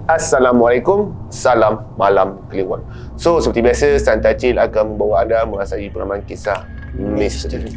Assalamualaikum, salam malam Kliwon. So, seperti biasa, Santai Chill akan membawa anda merasai pengalaman kisah misteri.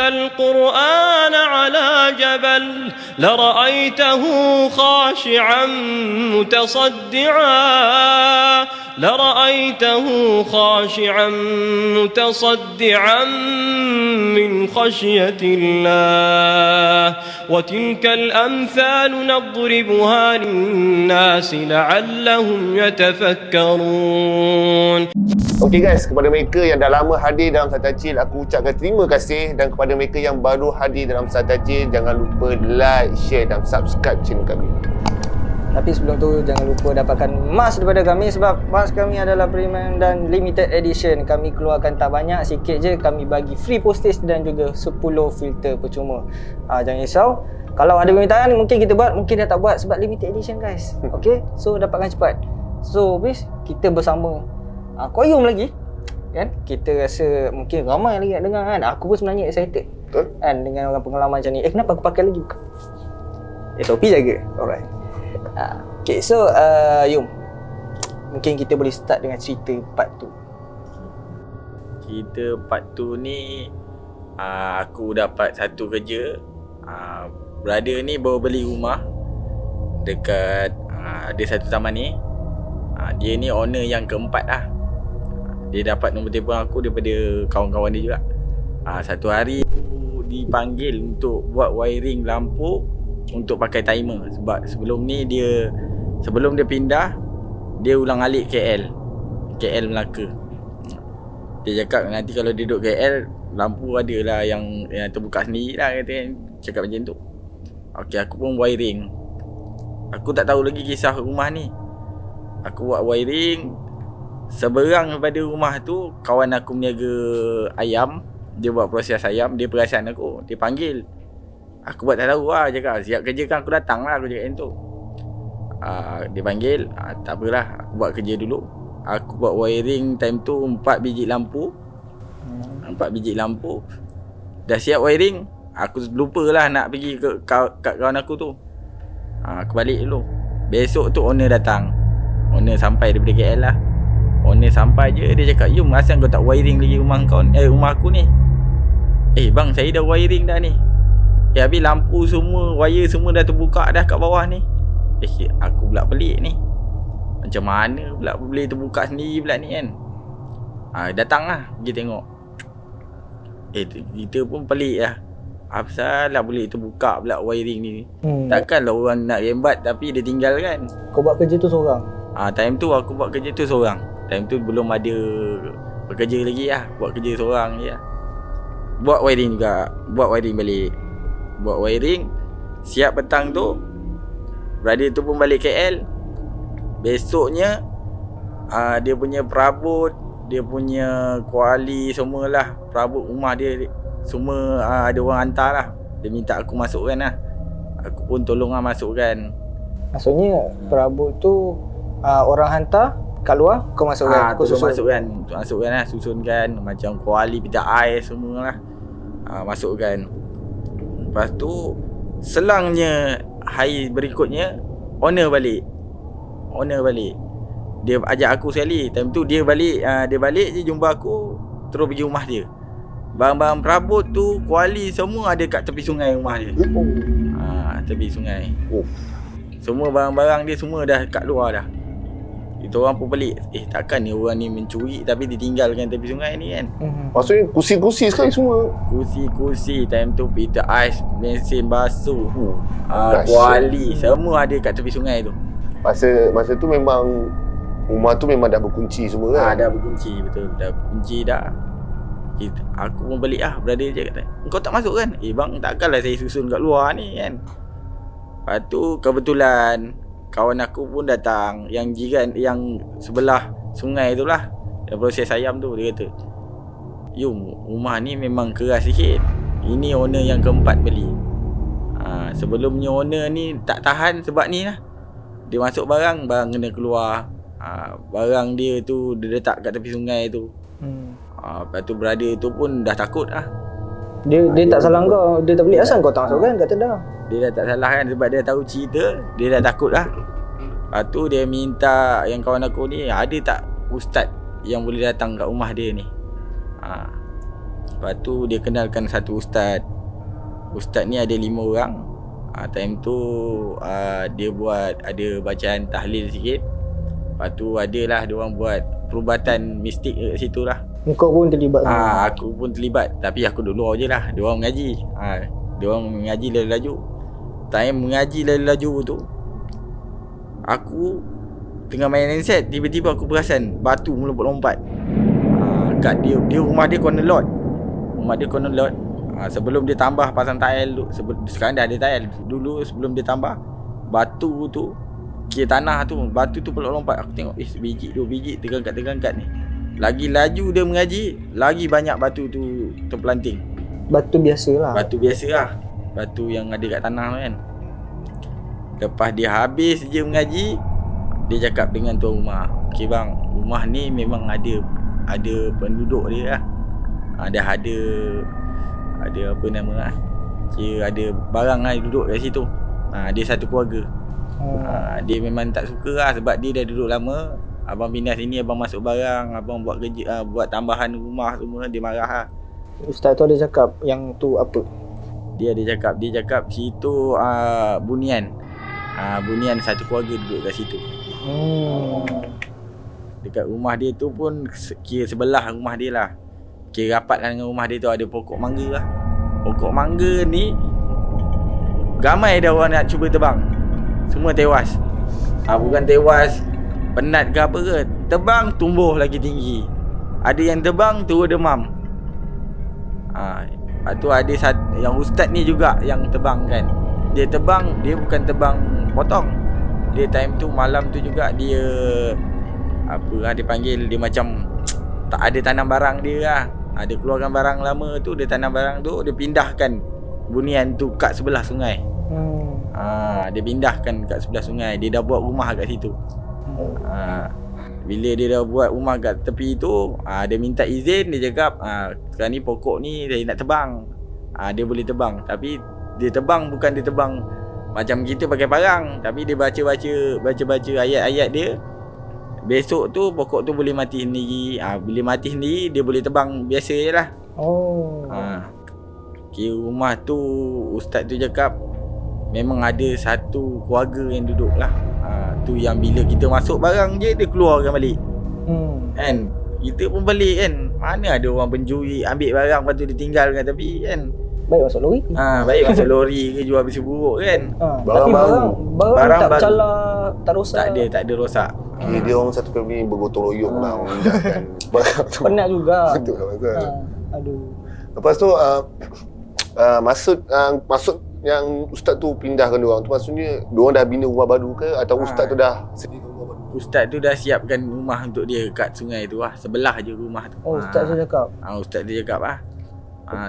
القرآن على جبل لرأيته خاشعا متصدعا من خشية الله وتلك الأمثال نضربها للناس لعلهم يتفكرون. Okey guys, kepada mereka yang dah lama hadir dalam Santai Chill, aku ucapkan terima kasih. Dan kepada mereka yang baru hadir dalam Santai Chill, jangan lupa like, share dan subscribe channel kami. Tapi sebelum tu, jangan lupa dapatkan mask daripada kami. Sebab mask kami adalah premium dan limited edition. Kami keluarkan tak banyak, sikit je. Kami bagi free postage dan juga 10 filter percuma. Jangan risau. Kalau ada permintaan, mungkin kita buat, mungkin dah tak buat sebab limited edition guys. Okay, so dapatkan cepat. So, bis kita bersama Koyum lagi kan, kita rasa mungkin ramai lagi nak dengar kan. Aku pun sebenarnya excited. Betul kan dengan orang pengalaman macam ni. Kenapa aku pakai lagi? Topi jaga. Alright. Okay, so Yum, mungkin kita boleh start dengan cerita part tu. Cerita part tu ni, aku dapat satu kerja. Brother ni baru beli rumah dekat ada satu taman ni. Dia ni owner yang keempat lah. Dia dapat nombor telefon aku daripada kawan-kawan dia juga. Satu hari aku dipanggil untuk buat wiring lampu untuk pakai timer. Sebab sebelum dia pindah, dia ulang alik KL Melaka. Dia cakap nanti kalau dia duduk KL, lampu adalah yang terbuka sendiri lah, kata kan. Cakap macam tu. Okay, aku pun wiring. Aku tak tahu lagi kisah rumah ni. Aku buat wiring. Seberang daripada rumah tu, kawan aku meniaga ayam. Dia buat proses ayam. Dia perasan aku, dia panggil. Aku buat tak tahu lah. Cakap siap kerja kan, aku datang lah. Aku cakap macam tu. Dia panggil, tak apalah, aku buat kerja dulu. Aku buat wiring time tu 4 biji lampu. 4 biji lampu. Dah siap wiring, aku lupa lah nak pergi kat kawan aku tu. Aku balik dulu. Besok tu owner datang. Owner sampai daripada KL lah. Owner sampai je, dia cakap, Yum, asal kau tak wiring lagi rumah aku ni? Bang, saya dah wiring dah ni. Habis lampu semua, wire semua dah terbuka dah kat bawah ni. Aku pula pelik ni. Macam mana pula boleh terbuka sendiri pula ni kan? Datang lah, pergi tengok. Kita pun pelik lah. Apasal lah boleh terbuka pula wiring ni? Takkanlah orang nak rembat tapi dia tinggal kan? Kau buat kerja tu seorang? Time tu aku buat kerja tu seorang. Time tu belum ada bekerja lagi lah. Buat kerja seorang je lah. Buat wiring juga. Buat wiring balik. Buat wiring. Siap petang tu, brother tu pun balik KL. Besoknya dia punya perabot, dia punya kuali semualah, perabot rumah dia semua ada orang hantar lah. Dia minta aku masukkan lah. Aku pun tolong lah masukkan. Maksudnya perabot tu orang hantar kat luar, kau masukkan? Aku masukkan lah, susunkan. Macam kuali, pita air semualah, masukkan. Lepas tu selangnya hari berikutnya, owner balik. Dia ajak aku sekali. Time tu dia balik je jumpa aku, terus pergi rumah dia. Barang-barang perabot tu, kuali semua ada kat tepi sungai rumah dia. Tepi sungai. Semua barang-barang dia semua dah kat luar dah. Itu orang pun pelik. Takkan ni orang ni mencuri tapi ditinggalkan tepi sungai ni kan? Maksudnya kursi-kursi sekali semua. Kursi time tu, pita ais, mesin basuh, kuali, semua ada kat tepi sungai tu. Masa tu memang rumah tu memang dah berkunci semua kan? Dah berkunci, betul. Dah berkunci dah. Aku pun balik brother je kata, kau tak masuk kan? Bang, takkanlah saya susun kat luar ni kan? Lepas tu kebetulan kawan aku pun datang, yang jiran yang sebelah sungai tu lah, yang proses ayam tu. Dia kata, Yum, rumah ni memang keras sikit. Ini owner yang keempat beli. Sebelumnya owner ni tak tahan sebab ni lah. Dia masuk barang kena keluar. Barang dia tu dia letak kat tepi sungai tu. Lepas tu brother tu pun dah takut lah. Dia tak salah kau, dia tak beli asal kau tak masuk kan kata dah. Dia dah tak salah kan, sebab dia tahu cerita, dia dah takut lah. Lepas tu dia minta yang kawan aku ni, ada tak ustaz yang boleh datang kat rumah dia ni. Lepas tu dia kenalkan satu ustaz. Ustaz ni ada 5 orang. Time tu dia buat ada bacaan tahlil sikit. Lepas tu adalah dia orang buat perubatan mistik kat situ lah. Kau pun terlibat. Aku pun terlibat, tapi aku duduk luar je lah. Dia orang mengaji. Dia orang mengaji laju. Time mengaji laju tu, aku tengah main handset, tiba-tiba aku perasan batu melompat-lompat. Kat dia rumah dia corner lot. Rumah dia corner lot. Sebelum dia tambah pasang tile tu, sekarang dah ada tile. Dulu sebelum dia tambah, batu tu, kira tanah tu, batu tu pelok-lompat. Aku tengok, sebiji, 2 biji tergangkat ni. Lagi laju dia mengaji, lagi banyak batu tu terpelanting. Batu biasa lah. Batu biasa lah. Batu yang ada kat tanah tu kan. Lepas dia habis je mengaji, dia cakap dengan tuan rumah, "Okey bang, rumah ni memang ada penduduk dia lah. Dah ada apa nama lah, kira ada barang lah duduk kat situ. Dia satu keluarga. Dia memang tak suka lah sebab dia dah duduk lama. Abang pindah sini, abang masuk barang, abang buat kerja, buat tambahan rumah semua, dia marah lah." Ustaz tu ada cakap yang tu apa? Dia cakap situ bunian. Bunian satu keluarga duduk kat situ. Dekat rumah dia tu pun kira sebelah rumah dia lah. Kira rapat lah dengan rumah dia tu, ada pokok mangga lah. Pokok mangga ni ramai dah orang nak cuba tebang. Semua tewas. Bukan tewas penat ke apa ke, tebang tumbuh lagi tinggi. Ada yang tebang terus demam. Lepas tu ada yang ustaz ni juga yang tebang kan. Dia tebang, dia bukan tebang potong. Dia time tu malam tu juga dia dia panggil, dia macam tak ada tanam barang dia lah. Dia keluarkan barang lama tu, dia tanam barang tu, dia pindahkan bunian tu kat sebelah sungai. Dia pindahkan kat sebelah sungai. Dia dah buat rumah kat situ. Bila dia dah buat rumah kat tepi tu, dia minta izin. Dia cakap, sekarang ni pokok ni saya nak tebang. Dia boleh tebang, tapi dia tebang bukan dia tebang macam kita pakai parang, tapi dia baca ayat-ayat dia. Besok tu pokok tu boleh mati sendiri. Bila mati sendiri, dia boleh tebang biasa je lah. Kira rumah tu, ustaz tu cakap memang ada satu keluarga yang duduk lah. Tu yang bila kita masuk barang je, dia keluarkan balik. Kan? Kita pun balik kan. Mana ada orang pencuri ambil barang lepas tu dia tinggalkan tepi kan. Baik masuk lori. Baik masuk lori ke jual besi buruk kan. Tapi barang tak calar, tak rosak. Tak ada rosak. Dia orang satu family bergotong royong lah memindahkan barang tu. Penat juga. Betul lah, betul. Aduh. Lepas tu maksud yang ustaz tu pindahkan diorang tu, maksudnya diorang dah bina rumah baru ke atau ustaz tu dah sediakan rumah baru? Ustaz tu dah siapkan rumah untuk dia kat sungai tu lah. Sebelah je rumah tu. Ustaz tu cakap. Ustaz tu cakap lah.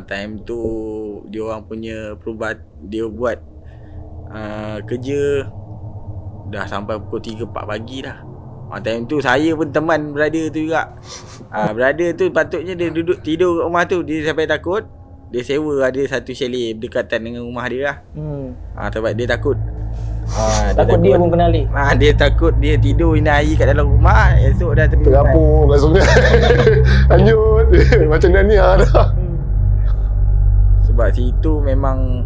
Time tu diorang punya dia buat kerja dah sampai pukul 3-4 pagi dah. Time tu saya pun teman brother tu juga. Brother tu patutnya dia duduk tidur kat rumah tu. Dia sampai takut. Dia sewa ada satu chalet berdekatan dengan rumah dia lah. Sebab dia takut. Takut dia pun kenali. Dia takut dia tidur ini air kat dalam rumah, esok dah terapung kat sungai. Hanyut. Macam Narnia dah. Sebab situ memang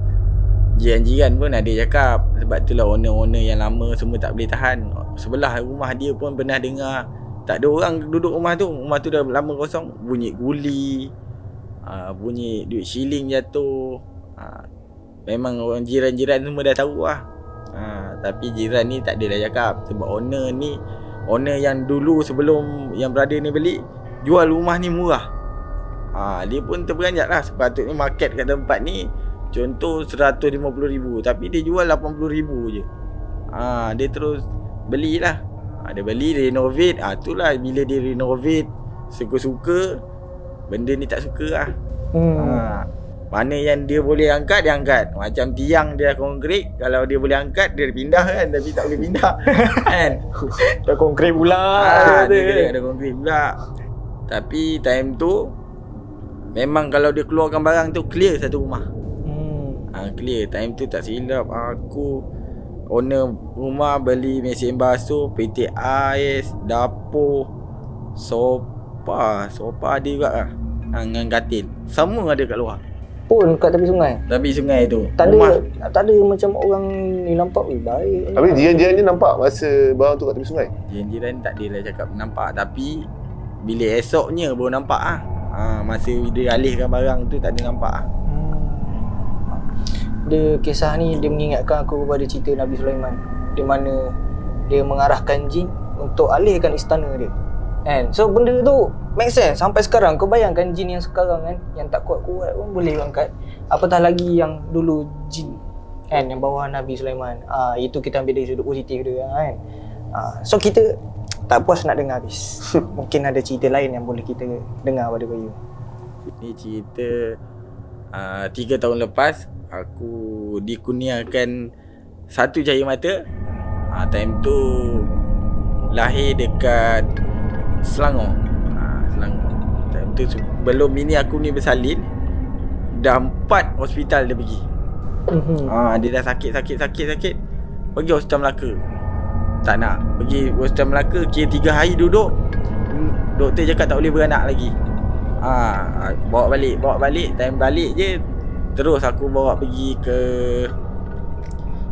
jiran-jiran pun ada cakap. Sebab itulah owner-owner yang lama semua tak boleh tahan. Sebelah rumah dia pun pernah dengar tak ada orang duduk rumah tu. Rumah tu dah lama kosong. Bunyi guli, bunyi duit shilling jatuh. Memang orang jiran-jiran semua dah tahu lah. Tapi jiran ni tak ada dah cakap. Sebab owner yang dulu sebelum yang brother ni beli, jual rumah ni murah. Dia pun terperanjat lah. Sepatutnya market kat tempat ni Contoh 150,000 tapi dia jual 80,000 je. Dia terus belilah. Dia beli, dia renovate. Itulah bila dia renovate suka-suka, benda ni tak suka lah. Mana yang dia boleh angkat, dia angkat. Macam tiang dia konkret, kalau dia boleh angkat, dia pindah kan. Tapi tak boleh pindah kan. Dah konkret pula. Dia kena ada konkret pula. Tapi time tu memang kalau dia keluarkan barang tu clear satu rumah. Clear. Time tu tak silap aku owner rumah beli mesin basuh, petik ais, dapur, sofa ada juga lah. Dengan katil. Semua ada kat luar. Pun kat tepi sungai. Tepi sungai tu. Tak ada macam orang ni nampak baik. Tapi jiran-jiran ni nampak masa barang tu kat tepi sungai? Jiran-jiran tak adalah cakap nampak. Tapi bila esoknya baru nampak lah. Masa dia alihkan barang tu tak ada nampak lah. Kisah ni dia mengingatkan aku kepada cerita Nabi Sulaiman, di mana dia mengarahkan jin untuk alihkan istana dia. Kan? So benda tu make sense sampai sekarang. Kau bayangkan jin yang sekarang kan, yang tak kuat-kuat pun boleh angkat. Apatah lagi yang dulu jin kan, yang bawah Nabi Sulaiman. Itu kita ambil dari sudut positif dia kan. So kita tak puas nak dengar habis. Mungkin ada cerita lain yang boleh kita dengar pada Bayu. Ni cerita 3 tahun lepas aku dikurniakan satu cahaya mata. Time tu lahir dekat Selangor. Selangor. Time tu sebelum bini aku ni bersalin, dah 4 hospital dia pergi. Dia dah sakit. Pergi Hospital Melaka. Tak nak. Pergi Hospital Melaka, kira 3 hari duduk. Doktor cakap tak boleh beranak lagi. Bawa balik. Time balik je terus aku bawa pergi ke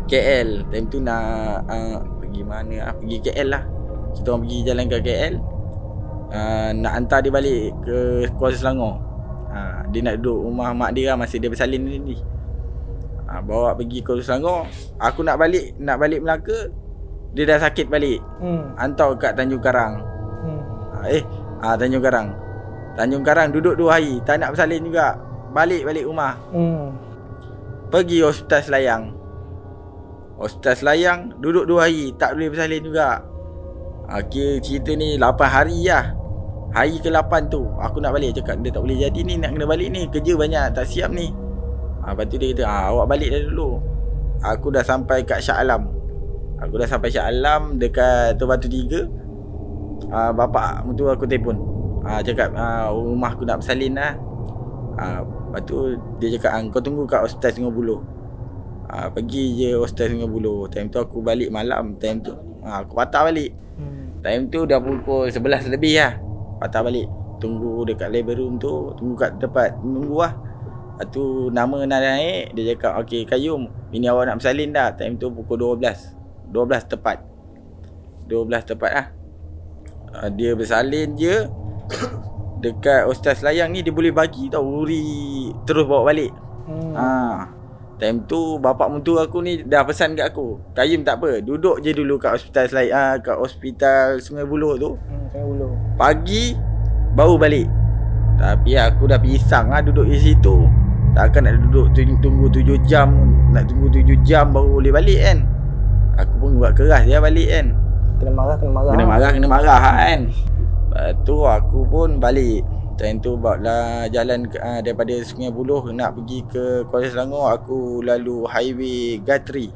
KL. Time tu nak pergi mana? Pergi KL lah. Kita orang pergi jalan ke KL. Nak hantar dia balik ke Kuala Selangor. Dia nak duduk rumah mak dia lah masa dia bersalin ni. Bawa pergi Kuala Selangor. Aku nak balik Melaka. Dia dah sakit balik. Hantar kat Tanjung Karang. Tanjung Karang duduk 2 hari. Tak nak bersalin juga. Balik rumah. Pergi Hospital Selayang. Duduk 2 hari. Tak boleh bersalin juga. Kira cerita ni 8 hari lah. Hari ke-8 tu aku nak balik. Cakap dia tak boleh jadi ni, nak kena balik ni. Kerja banyak, tak siap ni. Lepas tu dia kata awak balik dah dulu. Aku dah sampai kat Shah Alam. Dekat Batu 3. Bapak mentua aku telefon. Cakap rumah aku nak bersalin lah. Lepas tu dia cakap kau tunggu kat Hospital Sungai Buloh. Pergi je Hospital Sungai Buloh. Time tu aku balik malam. Time tu aku patah balik. Time tu dah pukul 11 lebih lah. Patah balik. Tunggu dekat labor room tu. Tunggu kat tempat menunggu lah. Lepas tu nama nak naik. Dia cakap okey Qayyum, bini awak nak bersalin dah. Time tu pukul 12 tepat lah. Dia bersalin je. Dekat Hospital Selayang ni dia boleh bagi tau uri terus bawa balik. Time tu bapak mentua aku ni dah pesan kat aku, Qayyum tak apa, duduk je dulu kat Hospital Selayang, kat Hospital Sungai Buloh tu. Sungai Buloh. Pagi baru balik. Tapi aku dah pisang lah duduk di situ. Takkan nak duduk tunggu 7 jam. Nak tunggu 7 jam baru boleh balik kan. Aku pun buat keras dia balik kan. Kena marah kan. Lepas tu aku pun balik. Time tu bawa jalan daripada Sungai Buloh nak pergi ke Kuala Selangor. Aku lalu highway Gatri.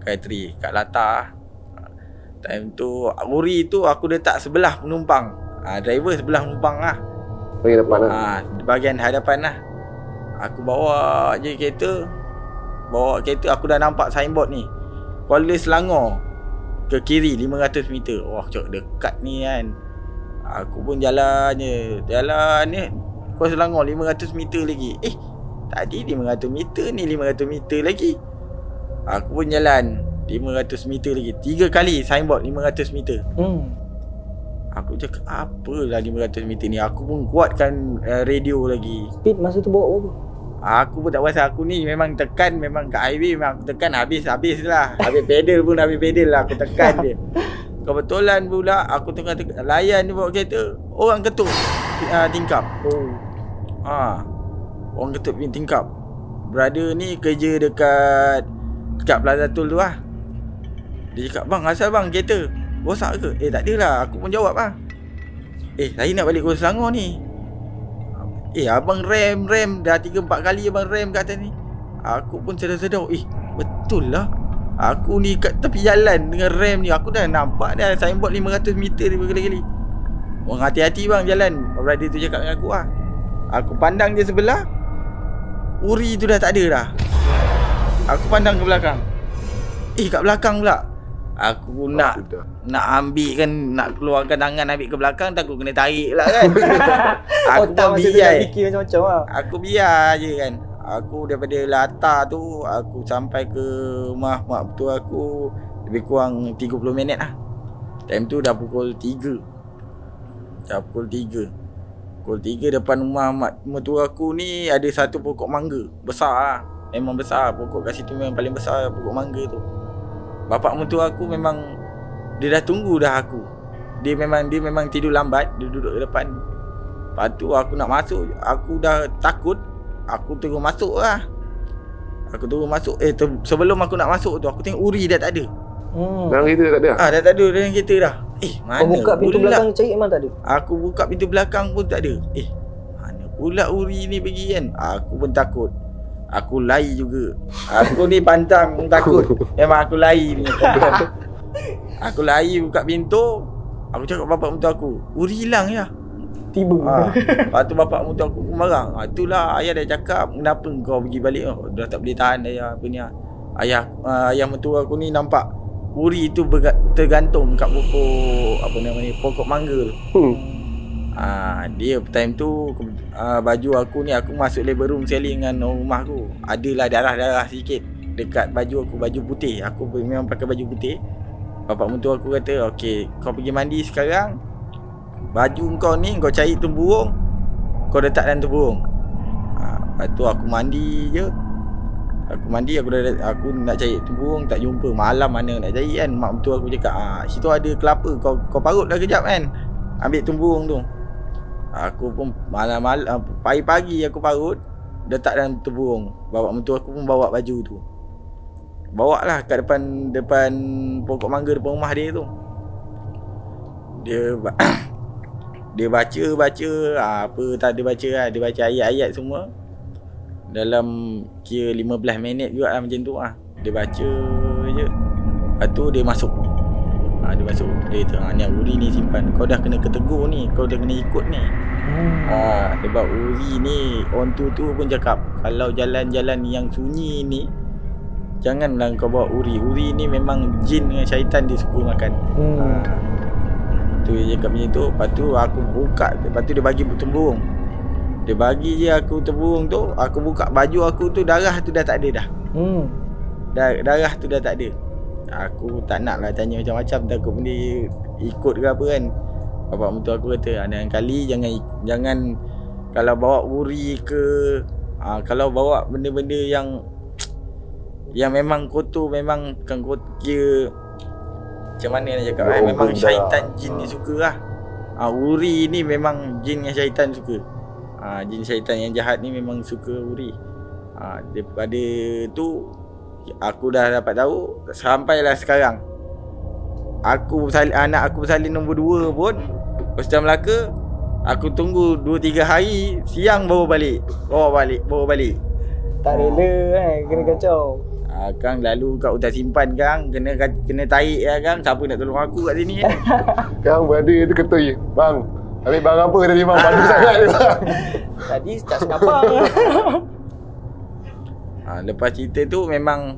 Gatri kat Lata. Time tu uri tu aku letak sebelah penumpang. Driver sebelah penumpang lah. Bahagian depan lah. Bahagian hadapan lah. Aku bawa je kereta. Aku dah nampak signboard ni, Kuala Selangor ke kiri 500 meter. Wah cok dekat ni kan. Aku pun jalan ni Kuala Selangor 500 meter lagi. Tadi 500 meter ni 500 meter lagi. Aku pun jalan 500 meter lagi. 3 kali signboard 500 meter. Aku cakap apalah 500 meter ni. Aku pun kuatkan radio lagi. Speed masa tu bawa berapa? Aku pun tak rasa. Aku ni memang tekan. Memang kat highway memang aku tekan habis lah. Habis pedal lah. Aku tekan dia. Kebetulan pula aku tengah layan dia bawa kereta. Orang ketuk tingkap. Orang ketuk tingkap. brother ni kerja dekat Plaza Tol tu lah. Dia cakap, bang asal bang kereta rosak ke? Tak adalah. Aku pun jawab lah, saya nak balik Kuala Selangor ni. Abang rem dah 3-4 kali abang rem kat atas ni. Aku pun sedar-sedar, betul lah. Aku ni kat tepi jalan dengan rem ni. Aku dah nampak dah signboard 500 meter dia berkali-kali. Orang hati-hati bang jalan. Brother tu cakap dengan aku lah. Aku pandang dia sebelah, uri tu dah tak ada dah. Aku pandang ke belakang, kat belakang pula. Aku nak ambil kan, nak keluarkan tangan ambil ke belakang, takut kena tarik pula kan. Aku tak pun masa tu biar dah fikir macam-macam lah. Aku biar je kan. Aku daripada latar tu, aku sampai ke rumah mak mertua aku lebih kurang 30 minit lah. Time tu dah pukul 3. Pukul 3 depan rumah mak mertua aku ni ada satu pokok mangga. Besar lah. Memang besar. Pokok kat situ memang paling besar pokok mangga tu. Bapak mertua aku memang dia dah tunggu dah aku. Dia memang tidur lambat, dia duduk di depan. Lepas tu aku nak masuk, aku dah takut. Aku terus masuk lah. Sebelum aku nak masuk tu, aku tengok uri dah tak ada. Dalam kereta dah tak ada? Dah tak ada dalam kereta dah. Mana Kau buka pintu pula belakang cari memang tak ada? Aku buka pintu belakang pun tak ada. Mana pula uri ni pergi kan? Aku pun takut. Aku lari juga. Aku ni pantang takut. Memang aku lari ni. Aku lari buka pintu. Aku cakap bapak mentua aku, uri hilang ya. Tiba. Lepas tu bapak mentua aku marah. Itulah ayah dah cakap, kenapa kau pergi balik? Dah tak boleh tahan ayah apa ni. Ayah mentua aku ni nampak uri tu tergantung kat pokok mangga tu. Dia time tu baju aku ni, aku masuk labor room sekali dengan rumah aku. Adalah darah-darah sikit dekat baju aku, baju putih. Aku memang pakai baju putih. Bapak mentua aku kata, okey, kau pergi mandi sekarang. Baju kau ni kau cari tempurung, kau letak dalam tempurung. Lepas tu aku mandi je. Aku nak cari tempurung tak jumpa. Malam mana nak cari kan. Mak mentua aku cakap, situ ada kelapa, kau parutlah kejap kan. Ambil tempurung tu. Aku pun malam-malam, pagi-pagi aku parut, letak dalam tempurung. Bapak mentua aku pun bawa baju tu. Bawa lah kat depan pokok mangga depan rumah dia tu. Dia baca apa tak ada baca lah. Dia baca ayat-ayat semua. Dalam kira 15 minit juga lah macam tu lah. Dia baca je. Lepas tu dia masuk. Dia kata, ni uri ni simpan. Kau dah kena ketegur ni, kau dah kena ikut ni. Sebab uri ni, orang tu pun cakap, kalau jalan-jalan yang sunyi ni, janganlah kau bawa uri. Uri ni memang jin dengan syaitan dia suka makan. Tu dia cakap macam tu. Lepas tu aku buka. Lepas tu dia bagi tempurung. Dia bagi je aku tempurung tu. Aku buka baju aku tu, darah tu dah tak ada dah. Darah tu dah tak ada. Aku tak nak lah tanya macam-macam, takut benda ikut ke apa kan. Bapak mentua aku kata, lain kali jangan kalau bawa uri ke kalau bawa benda-benda yang memang kotor, memang kan kotor, macam mana nak cakap memang syaitan jin ni suka lah. Uri ni memang jin dengan syaitan suka. Jin syaitan yang jahat ni memang suka uri. Daripada tu aku dah dapat tahu. Sampailah sekarang anak aku bersalin nombor 2 pun Hospital Melaka, aku tunggu 2-3 hari, siang bawa balik. Tak rela kan, kena kacau. Kang lalu kat hutan simpan Kang, kena tarik lah Kang. Siapa nak tolong aku kat sini kan. Kang brother tu kata, bang, ambil bang apa tadi bang? Padu sangat ni bang. Tadi tak senapang. Lepas cerita tu memang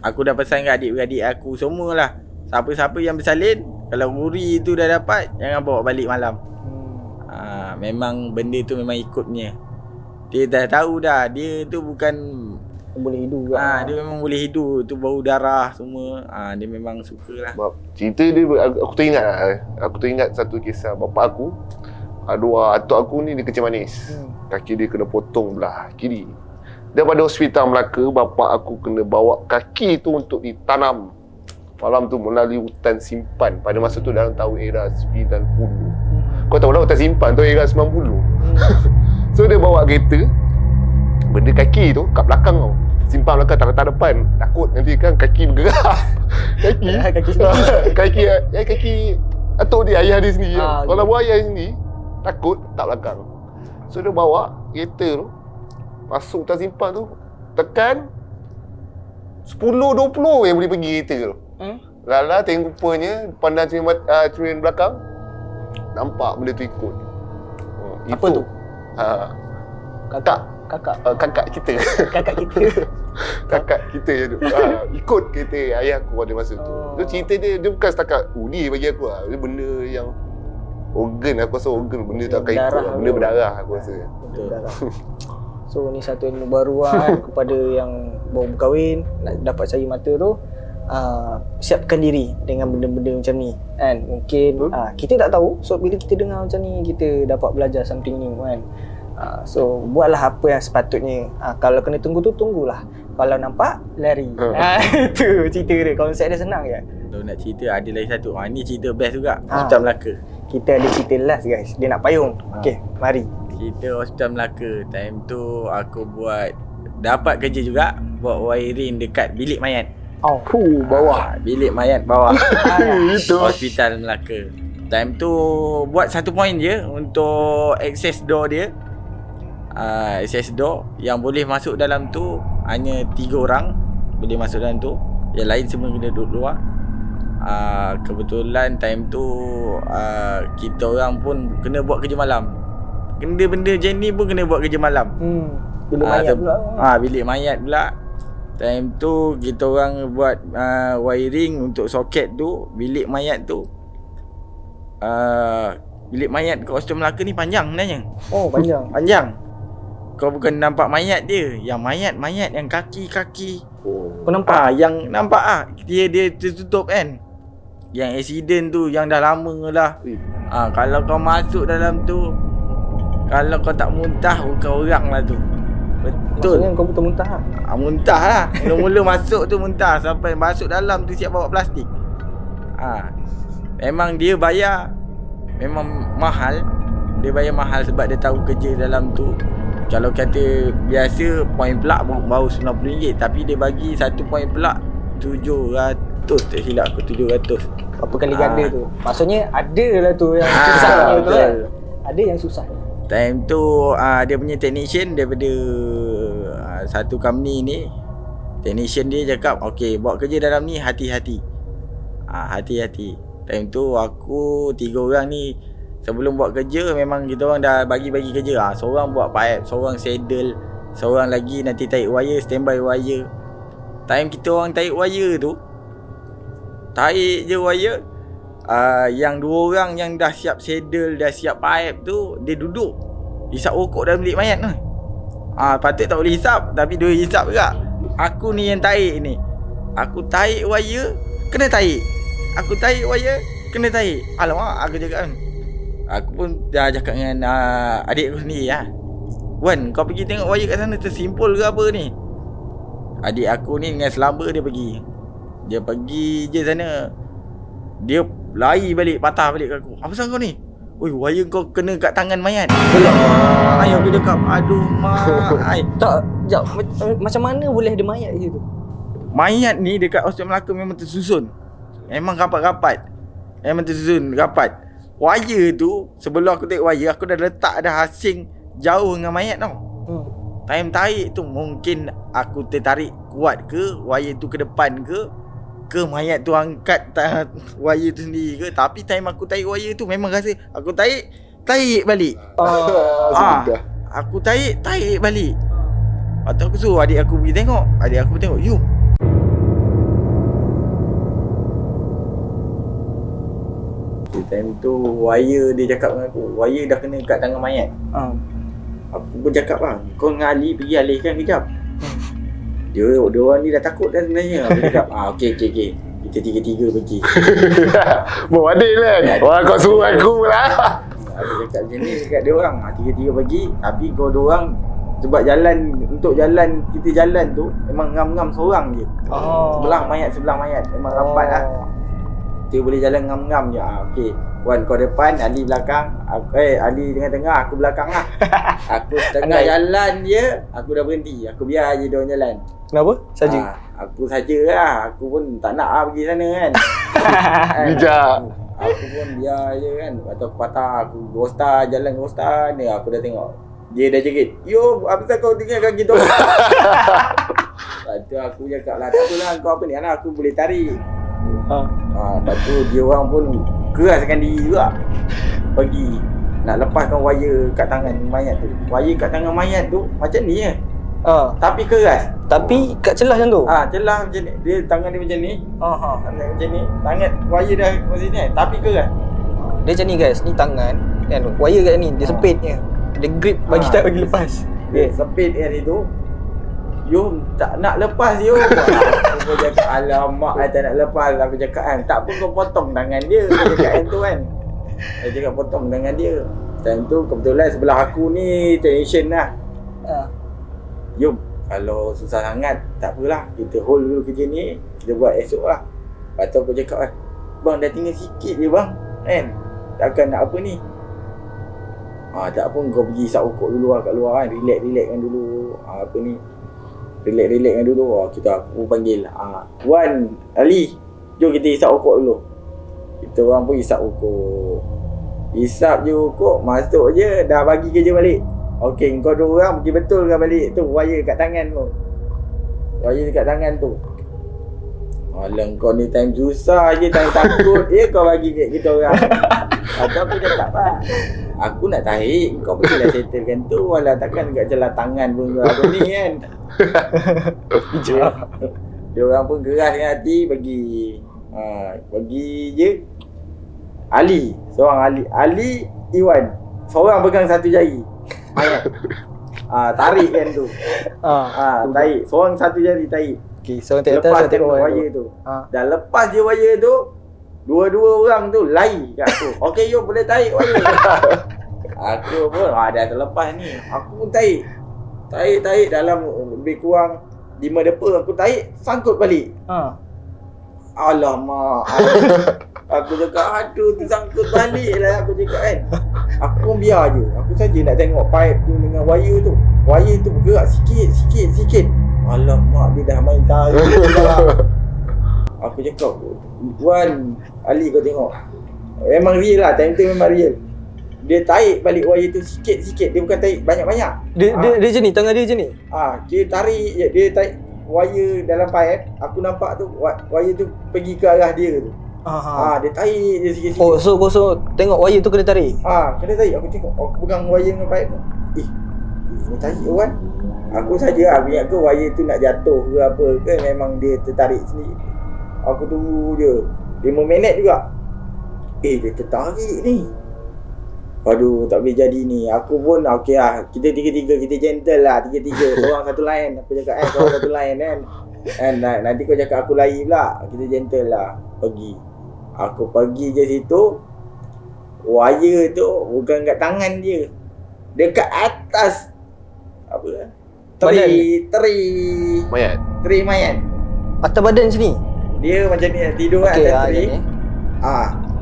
aku dah pesan kat adik-beradik aku semualah. Siapa-siapa yang bersalin, kalau uri tu dah dapat, jangan bawa balik malam. Memang benda tu memang ikut punya. Dia dah tahu dah, dia tu bukan boleh hidup ke. Dia memang boleh hidup. Tu bau darah semua. Dia memang suka lah. Cerita dia aku teringat lah. Aku teringat satu kisah bapak aku. Atuk aku ni dia kecil manis. Kaki dia kena potong belah kiri. Daripada Hospital Melaka, bapak aku kena bawa kaki tu untuk ditanam. Malam tu melalui hutan simpan. Pada masa tu dalam tahun era 90. Kau tahu lah hutan simpan tu era 90. So dia bawa kereta benda kaki tu kat belakang tau. Simpan belakang, tak depan. Takut nanti kan kaki bergerak. Kaki sendiri. Kaki atuk dia, ayah dia sendiri. Kalau gitu. buat ayah sendiri, takut tak belakang. So dia bawa kereta tu, masuk tas simpan tu, tekan 10-20 yang boleh pergi kereta tu. Lala tengok rupanya pandang cermin belakang, nampak benda tu ikut. Apa tu? Kakak kita. Kakak kita. Kakak kita je tu. Ikut kereta ayah aku pada masa tu. Tu cerita dia bukan setakat ni bagi aku lah. Dia benda yang organ, aku rasa organ benda tak akan ikut lah. Benda berdarah aku rasa. Berdarah. So ni satu ilmu baru kan kepada yang baru berkahwin, nak dapat cari mata tu. Siapkan diri dengan benda-benda macam ni kan. Mungkin kita tak tahu, so bila kita dengar macam ni kita dapat belajar something new kan. So buatlah apa yang sepatutnya. Kalau kena tunggu tu tunggulah, kalau nampak lari. Itu cerita dia, konsep dia senang je. Kalau nak cerita ada lagi satu. Ni cerita best juga. Hospital Melaka. Kita ada cerita last guys, dia nak payung. Okey, mari. Cerita Hospital Melaka. Time tu aku dapat kerja juga, buat wiring dekat bilik mayat. Bawah. Bilik mayat bawah. Itu Hospital Melaka. Time tu buat satu point je untuk access door dia. Access door yang boleh masuk dalam tu hanya 3 orang boleh masuk dalam tu. Yang lain semua kena duduk luar. Kebetulan time tu kita orang pun kena buat kerja malam. Benda-benda macam ni pun kena buat kerja malam. Bilik mayat pula. Bilik mayat pula. Time tu kita orang buat wiring untuk soket tu. Bilik mayat tu bilik mayat kat Hospital Melaka ni panjang sebenarnya. Panjang. Panjang. Kau bukan nampak mayat dia. Yang mayat yang kaki-kaki. Kau nampak? Yang nampak dia tertutup kan. Yang accident tu yang dah lama lah. Kalau kau masuk dalam tu, kalau kau tak muntah bukan orang lah tu. Betul. Maksudnya kau betul muntah lah? Muntah lah. Mula-mula masuk tu muntah. Sampai masuk dalam tu siap bawa plastik. Memang dia bayar, memang mahal. Dia bayar mahal sebab dia tahu kerja dalam tu. Kalau kata biasa point plug baru RM90, tapi dia bagi satu point plug 700, tak silap aku 700. Berapa kali ganda tu? Maksudnya ada lah tu yang susahnya tu kan. Ada yang susah. Time tu dia punya technician daripada satu company ni. Technician dia cakap, okey, buat kerja dalam ni hati-hati. Hati-hati. Time tu aku 3 orang ni, sebelum buat kerja memang kita orang dah bagi-bagi kerja. Seorang buat pipe, seorang saddle, seorang lagi nanti tarik wire, standby wire. Time kita orang tarik wire tu, tarik je wire, yang 2 orang yang dah siap saddle, dah siap pipe tu, dia duduk hisap rokok dalam bilik mayat tu. Patut tak boleh hisap, tapi dia hisap juga. Aku ni yang tarik ni. Aku tarik wire, kena tarik. Aku tarik wire, kena tarik. Alamak, aku cakap kan. Aku pun dah cakap dengan adik aku sendiri Wan, kau pergi tengok wire kat sana tersimpul ke apa ni. Adik aku ni dengan selamba dia pergi. Dia pergi je sana. Dia lari balik, patah balik kat aku. Apa pasal kau ni? Oi, wire kau kena kat tangan mayat. Ayah aku cakap, aduh mak. Tak, sekejap. Macam mana boleh ada mayat di situ? Mayat ni dekat Hospital Melaka memang tersusun. Memang rapat-rapat. Memang tersusun rapat. Wire tu, sebelum aku tarik wire, aku dah letak dah asing jauh dengan mayat tau. Time tarik tu mungkin aku tertarik kuat ke, wire tu ke depan ke mayat tu angkat wire tu sendiri ke. Tapi time aku tarik wire tu memang rasa aku tarik balik. Aku tarik balik. Lepas tu aku suruh adik aku pergi tengok. Adik aku tengok, you. Time tu wire dia cakap dengan aku, wire dah kena kat tangan mayat. Aku pun cakap kau dengan Ali pergi alihkan kejap. Dia orang ni dah takut dah sebenarnya. Aku cakap okey. Kita tiga-tiga pergi. Bawa adil kan? Kau suruh aku lah. Aku cakap macam ni dekat dia orang. Tiga-tiga pergi, tapi kau dua orang sebab untuk jalan kita jalan tu memang ngam-ngam seorang je. Sebelah mayat memang rapat lah. Dia boleh jalan ngam-ngam je. Okey. Wan kau depan, Ali belakang. Ali tengah-tengah, aku belakang lah. Aku setengah Andai. jalan je, aku dah berhenti. Aku biar je diorang jalan. Kenapa? Saja. Aku saja lah. Aku pun tak nak pergi sana kan. Bijak. Aku pun biar je kan. Atau patah aku rosta, jalan rosta ni aku dah tengok. Dia dah jerit. Yo, apa kau tinggalkan kita? Lepas tu aku cakap lah, tak apalah kau apa ni anak aku boleh tarik. Lepas tu dia orang pun keraskan diri juga. Pergi nak lepaskan wire kat tangan mayat tu. Wire kat tangan mayat tu macam ni je. Tapi keras. Tapi kat celah macam tu. Celah macam ni. Dia tangan dia macam ni. Aha. Tangan macam ni. Tangan wire dah macam ni tapi keras. Dia macam ni guys, ni tangan kan, wire kat ni, dia sepit je. Dia grip bagi tak bagi lepas. Dia sepit kat situ. Yo tak nak lepas yo. Aku cakap alamak I tak nak lepas. Aku cakap kan, tak pun kau potong tangan dia. Aku cakap kan tu kan. Aku cakap potong tangan dia. Time tu kebetulan sebelah aku ni tension lah. Yo kalau susah sangat tak apalah, kita hold dulu kerja ni, kita buat esok lah. Lepas tu aku cakap kan, bang dah tinggal sikit je bang kan, takkan nak apa ni. Tak pun kau pergi isap rokok dulu lah kat luar kan, relax-relaxkan dulu. Apa ni, relax-relaxkan dulu. Aku panggil Wan, Ali, jom kita isap rokok dulu. Kita orang pun isap rokok. Isap je rokok, masuk je dah bagi kerja balik. Okey, kau dua orang pergi betulkan balik tu wire kat tangan tu. Wire dekat tangan tu. Alah kau ni time susah je, time takut kau bagi kat kita orang. Atau aku cakap lah, aku nak tarik, kau pergilah settlekan tu. Walau takkan dekat jelah tangan pun aku ni kan. Dia orang pun keraskan hati bagi je Ali, seorang Ali Iwan. Seorang pegang satu jari mayat. Tarik kan tu. Tarik. Seorang satu jari tarik. Okey, seorang tak atas, Lepas saya tengok wire tu. Dah lepas je wire tu, dua-dua orang tu lari kat aku. Okey, yo boleh tarik wire. Aku pun dah terlepas ni. Aku pun tarik. Tarik dalam lebih kurang 5 depa aku tarik, sangkut balik. Alamak. Aku cakap aduh tersangkut balik lah aku cakap kan. Aku pun biar je. Aku saja nak tengok pipe tu dengan wire tu. Wire tu bergerak sikit. Alamak dia dah main tarik dalam. Aku cakap, Wan, Ali kau tengok. Memang real lah, time tu memang real. Dia tarik balik wire tu sikit-sikit. Dia bukan tarik banyak-banyak. Dia macam ni, tangan dia macam ni. Dia tarik je. Dia tarik wire dalam pipe. Aku nampak tu wire tu pergi ke arah dia tu. Dia tarik je sikit-sikit. Oh, so tengok wire tu kena tarik. Kena tarik. Aku tengok, aku pegang wire dengan pipe tu. Kena tarik Wan. Aku saja ingat ke wire tu nak jatuh ke apa ke, memang dia tertarik sendiri. Aku tunggu je 5 minit juga. Dia tertarik ni. Aduh, tak boleh jadi ni. Aku pun okey lah. Kita tiga-tiga, kita gentle lah. Tiga-tiga. Seorang satu line. Aku cakap seorang satu line kan. Nanti kau cakap aku lari pula. Kita gentle lah. Pergi. Aku pergi je situ. Wire tu bukan kat tangan dia. Dekat atas. Apa lah? Teri mayat. Atas badan macam ni. Dia macam ni tidur kat atas teri.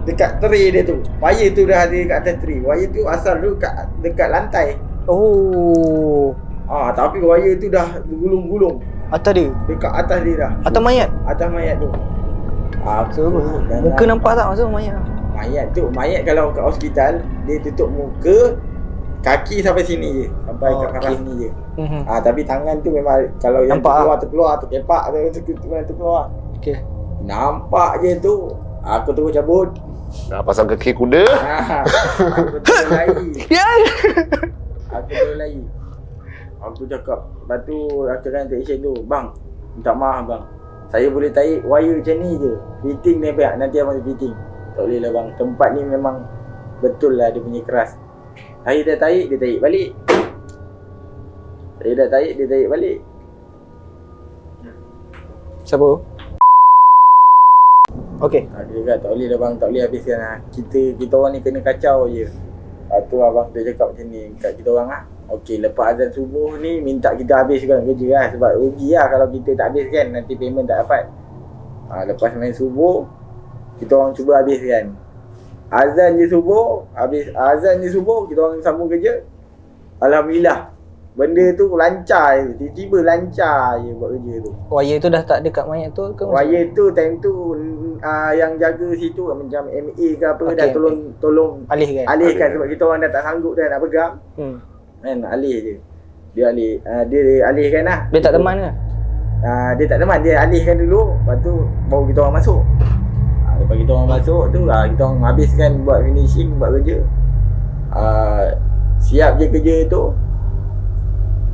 Dekat teri dia tu. Wire tu dah ada kat atas teri. Wire tu asal tu dekat lantai. Oh. Tapi wire tu dah gulung-gulung. Atas dia. Dekat atas dia dah. Atas mayat. Atas mayat tu. Muka nampak tak masa mayat? Mayat kalau kat hospital dia tutup muka, kaki sampai sini je, sampai kat arah sini je. Tapi tangan tu memang kalau yang terkeluar terkepak tu keluar. Okey. Nampak je tu. Aku terus cabut. Pasang kaki kuda. Aku terus lari. Aku terus lari. Aku cakap, lepas tu rakan technician tu, bang, minta maaf bang, saya boleh tarik wire macam ni je. Fitting ni pihak, nanti abang fitting. Tak boleh lah bang, tempat ni memang betul lah dia punya keras. Saya dah tarik, dia tarik balik. Saya dah tarik, dia tarik balik. Siapa? Okey. Dia kata tak boleh lah bang, tak boleh habiskan lah. Kita orang ni kena kacau je. Lepas tu abang dia cakap macam ni kat kita orang lah. Okey, lepas azan subuh ni minta kita habiskan kerja lah. Sebab rugi lah kalau kita tak habiskan, nanti payment tak dapat. Lepas main subuh, kita orang cuba habiskan. azan je subuh, habis azan je subuh kita orang sambung kerja. Alhamdulillah. Benda tu lancar je, tiba-tiba lancar je buat kerja tu. Wire tu dah tak ada kat mayat tu ke? Wire tu time tu yang jaga situ macam MA ke apa dah tolong alihkan sebab kita orang dah tak sanggup dah nak pegang. Kan alih je. Dia alihkan lah. Dia tak teman ke? Dia tak teman, dia alihkan dulu, lepas tu baru kita orang masuk. Lepas kita orang masuk tu kita orang habiskan buat finishing, buat kerja. Siap je kerja tu.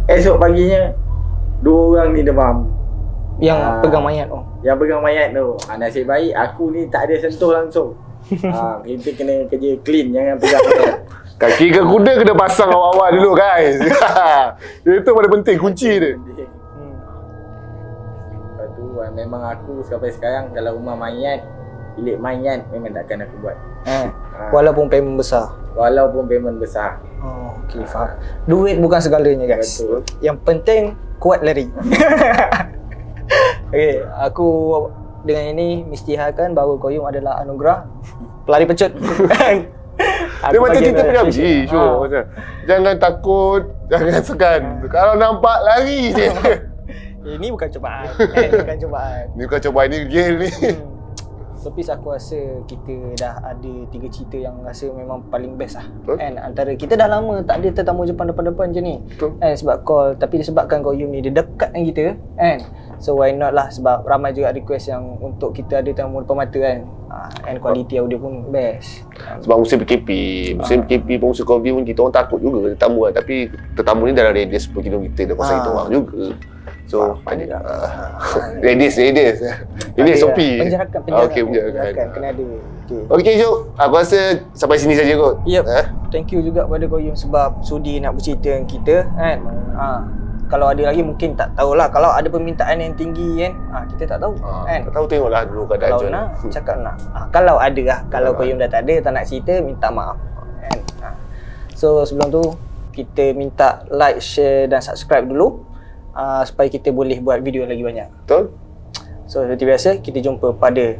Esok paginya 2 orang ni demam. Yang pegang mayat tu. Yang pegang mayat tu. Nasib baik aku ni tak ada sentuh langsung. Kita kena kerja clean, jangan pegang mayat. Kaki ke kuda kena pasang awal-awal dulu guys. Itu paling penting, kunci dia. Lepas tu memang aku sampai sekarang kalau rumah mayat, bilik mayat memang takkan aku buat. Walaupun payment besar. Walaupun payment besar. Oh, okey, faham. Duit bukan segalanya guys. Betul. Yang penting kuat lari. Okey, aku dengan ini mestiharkan bahawa Qayyum adalah anugerah pelari pecut. Dia macam cerita PUBG, macam jangan takut, jangan segan. Kalau nampak lari je. Ini bukan cubaan. Bukan cubaan. Ni bukan cubaan, ni game ni. So Peace, aku rasa kita dah ada 3 cerita yang rasa memang paling best lah. Betul. And antara kita dah lama tak ada tetamu Jepang depan-depan je ni. Betul. And sebab call, tapi disebabkan Qayyum ni dia dekat dengan kita kan. So why not lah, sebab ramai juga request yang untuk kita ada tamu depan mata kan. And quality audio pun best. Sebab musim PKP pun, musim COVID pun kita orang takut juga tetamu kan. Tapi tetamu ni dalam radius 10 km dah pasal kita orang juga. So radius sopi. Penjarakan. Okey, penjarakan. Kena ada. Okey Syuk, aku rasa sampai sini saja kot. Yep. Thank you juga kepada Qayyum sebab sudi nak bercerita dengan kita kan. Kalau ada lagi mungkin tak tahulah. Kalau ada permintaan yang tinggi kan, kita tak tahu kan. Tak tahu, tengoklah dulu keadaan Kalau macam nak cakap nak. Kalau ada lah. Kalau Qayyum dah tak ada, tak nak cerita, minta maaf kan. So sebelum tu kita minta like, share dan subscribe dulu supaya kita boleh buat video lagi banyak. Betul? So seperti biasa, kita jumpa pada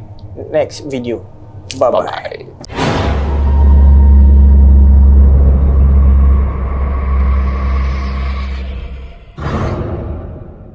next video. Bye-bye.